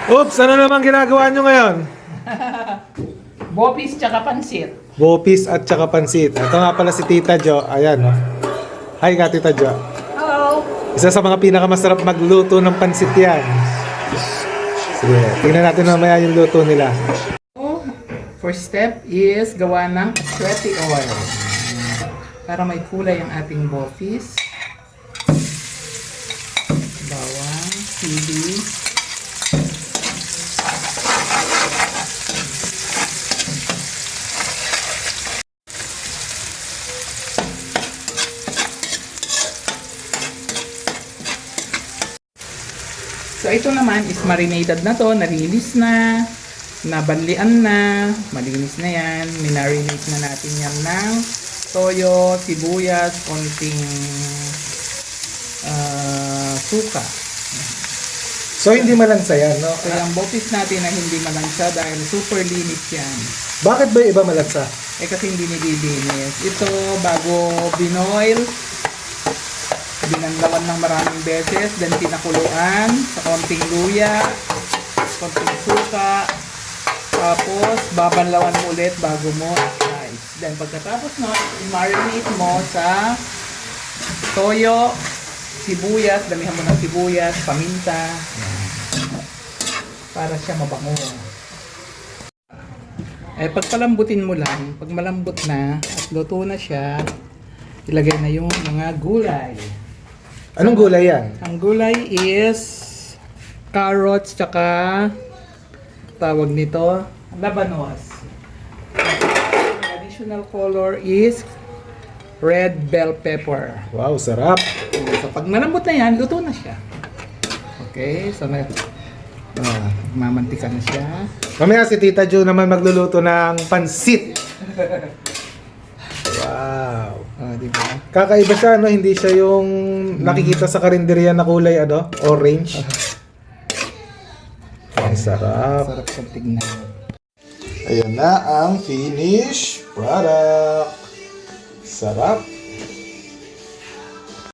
Oops, ano naman ginagawa nyo ngayon? Bopis tsaka pansit. Bopis at saka pansit. Ito nga pala si Tita Jo. Ayan, oh. Hi ka, Tita Jo. Hello! Isa sa mga pinakamasarap magluto ng pansit yan. Sige, tingnan natin mamaya yung luto nila. First step is gawa ng aswete oil. Para may kulay ang ating bopis. Bawang, sili. So ito naman is marinated na to, narilis na, nabanlian na, malinis na yan. Minarinate na natin yan ng toyo, sibuyas, konting suka. So, hindi malansa yan, no? So yung bopis natin na hindi malansa dahil super linis yan. Bakit ba yung iba malansa? Eh kasi hindi nililinis. Ito bago binoil, binanlawan ng maraming beses, then pinakuluan sa konting luya, konting suka, tapos babanlawan mo ulit bago mo i-slice. Then pagkatapos mo, i-marinate mo sa toyo, sibuyas, damihan mo ng sibuyas, paminta, para siya mabango. Eh pagpalambutin mo lang, pag malambot na at luto na siya, ilagay na yung mga gulay. Anong gulay yan? Ang gulay is carrots tsaka tawag nito labanos. Additional color is red bell pepper. Wow, sarap. So pag malambot na yan, luto na siya. Okay, so mamantika na siya. Mamaya si Tita Jo naman magluluto ng pansit. Wow. Diba? Kakaiba siya, no? Hindi siya yung nakikita sa karinderya na kulay, ano? Orange. Ang sarap. Sarap sa tignan. Ayan na ang finished product. Sarap.